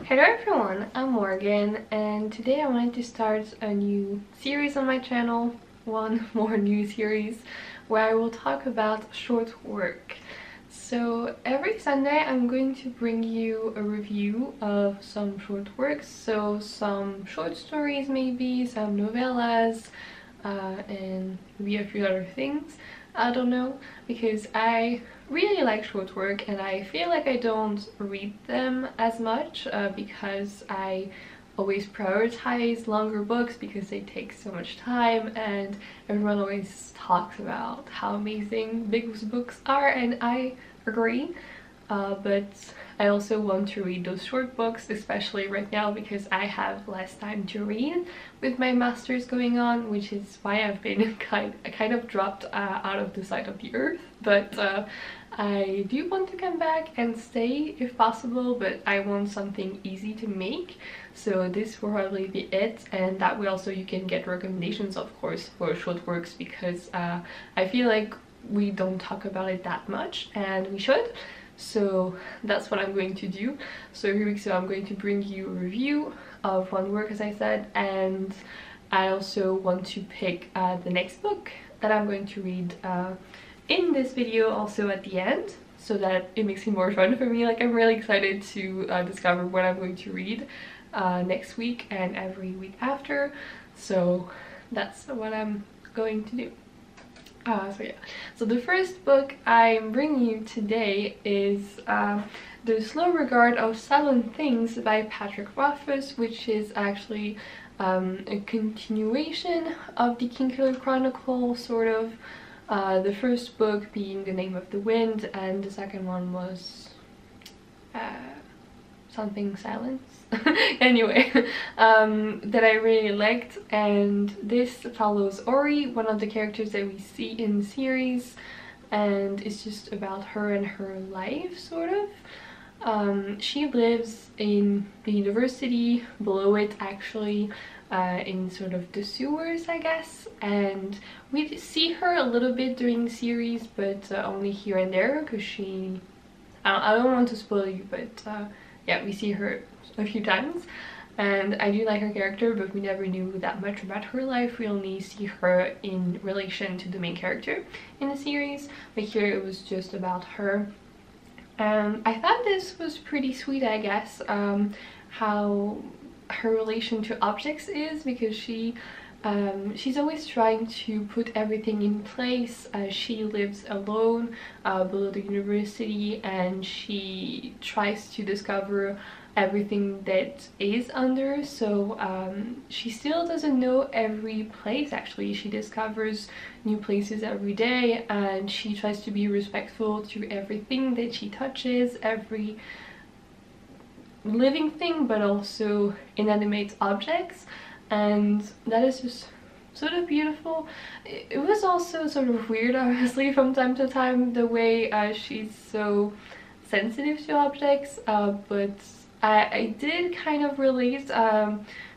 Hello everyone, I'm Morgan and today I wanted to start a new series on my channel, one more new series where I will talk about short work. So every Sunday I'm going to bring you a review of some short works, so some short stories maybe, some novellas, and maybe a few other things. I don't know, because I really like short work and I feel like I don't read them as much because I always prioritize longer books because they take so much time, and everyone always talks about how amazing big books are, and I agree. But I also want to read those short books, especially right now because I have less time to read with my master's going on, which is why I've been kind of dropped out of the sight of the earth. But I do want to come back and stay if possible, but I want something easy to make, so this will probably be it. And that way also you can get recommendations, of course, for short works, because I feel like we don't talk about it that much and we should. So that's what I'm going to do. So every week I'm going to bring you a review of one work, as I said, and I also want to pick the next book that I'm going to read in this video also at the end, so that it makes it more fun for me. Like, I'm really excited to discover what I'm going to read next week and every week after, so that's what I'm going to do. So yeah, so the first book I'm bringing you today is The Slow Regard of Silent Things by Patrick Rothfuss, which is actually a continuation of the Kingkiller Chronicle, sort of. The first book being The Name of the Wind, and the second one was something Silence. Anyway, that I really liked, and this follows Ori, one of the characters that we see in the series, and it's just about her and her life, sort of. She lives in the university, below it actually, in sort of the sewers, I guess, and we see her a little bit during the series, but only here and there, because I don't want to spoil you, but yeah, we see her a few times, and I do like her character, but we never knew that much about her life. We only see her in relation to the main character in the series, but here it was just about her. And I thought this was pretty sweet, I guess, how her relation to objects is, because she's always trying to put everything in place. She lives alone below the university, and she tries to discover everything that is under, so she still doesn't know every place. Actually, she discovers new places every day, and she tries to be respectful to everything that she touches, every living thing, but also inanimate objects, and that is just sort of beautiful. It was also sort of weird, honestly, from time to time, the way she's so sensitive to objects, but I did kind of relate,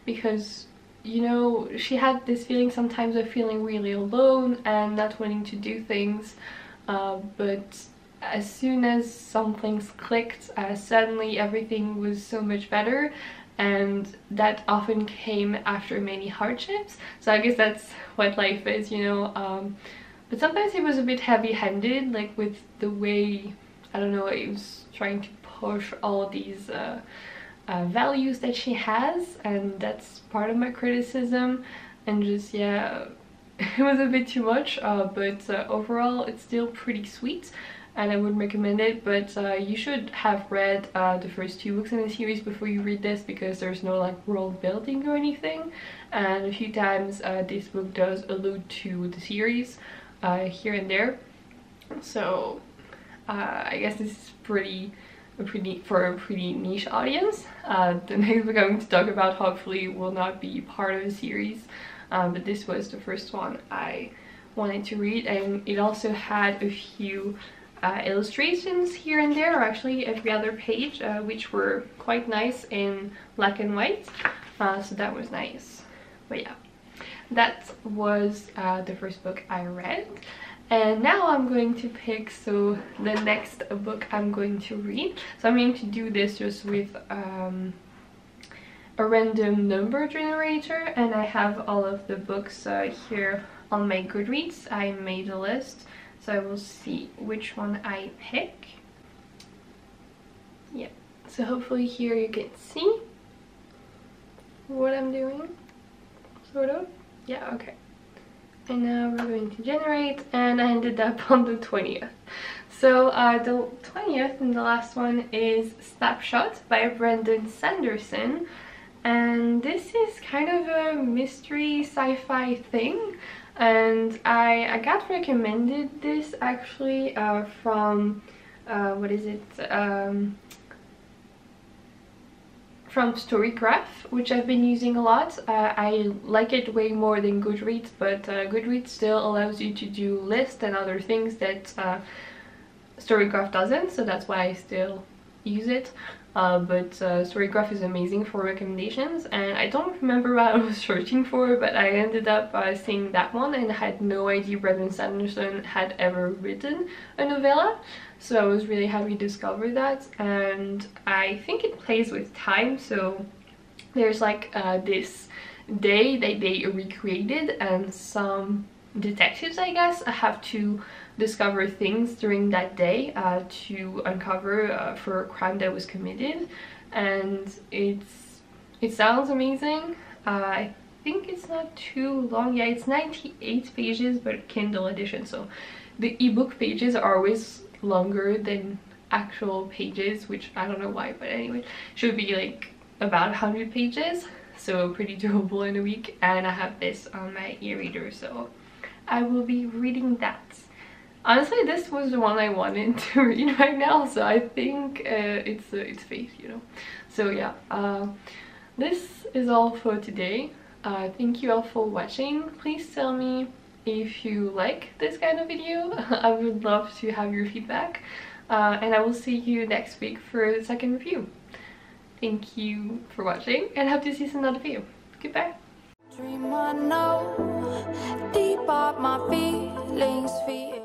because, you know, she had this feeling sometimes of feeling really alone and not wanting to do things, but as soon as some things clicked, suddenly everything was so much better, and that often came after many hardships. So I guess that's what life is, you know, but sometimes it was a bit heavy-handed, like with the way, I don't know, it was trying to push all these values that she has, and that's part of my criticism. And just, yeah, it was a bit too much, but overall it's still pretty sweet and I would recommend it. But you should have read the first 2 books in the series before you read this, because there's no like world building or anything, and a few times this book does allude to the series here and there. So I guess this is for a pretty niche audience. The next we're going to talk about hopefully will not be part of the series, but this was the first one I wanted to read, and it also had a few illustrations here and there, or actually every other page, which were quite nice in black and white, so that was nice. But yeah, that was the first book I read. And now I'm going to pick the next book I'm going to read. So I'm going to do this just with a random number generator, and I have all of the books here on my Goodreads. I made a list, so I will see which one I pick. Yeah, so hopefully here you can see what I'm doing, sort of. Yeah, okay. And now we're going to generate, and I ended up on the 20th. So the 20th and the last one is Snapshot by Brandon Sanderson, and this is kind of a mystery sci-fi thing, and I got recommended this actually from what is it, from Storygraph, which I've been using a lot. I like it way more than Goodreads, but Goodreads still allows you to do lists and other things that Storygraph doesn't, so that's why I still use it. But Storygraph is amazing for recommendations, and I don't remember what I was searching for, but I ended up seeing that one, and I had no idea Brandon Sanderson had ever written a novella, so I was really happy to discover that. And I think it plays with time, so there's like this day that they recreated, and some detectives, I guess, have to discover things during that day to uncover for a crime that was committed, and it sounds amazing. I think it's not too long. Yeah, it's 98 pages, but Kindle edition, so the ebook pages are always longer than actual pages, which I don't know why, but anyway, should be like about 100 pages, so pretty doable in a week. And I have this on my e-reader, so I will be reading that. Honestly, this was the one I wanted to read right now, so I think it's fate, you know. So yeah, this is all for today. Thank you all for watching. Please tell me if you like this kind of video. I would love to have your feedback, and I will see you next week for the second review. Thank you for watching, and hope to see you in another video. Goodbye. Dream I know, deep up my feelings for you.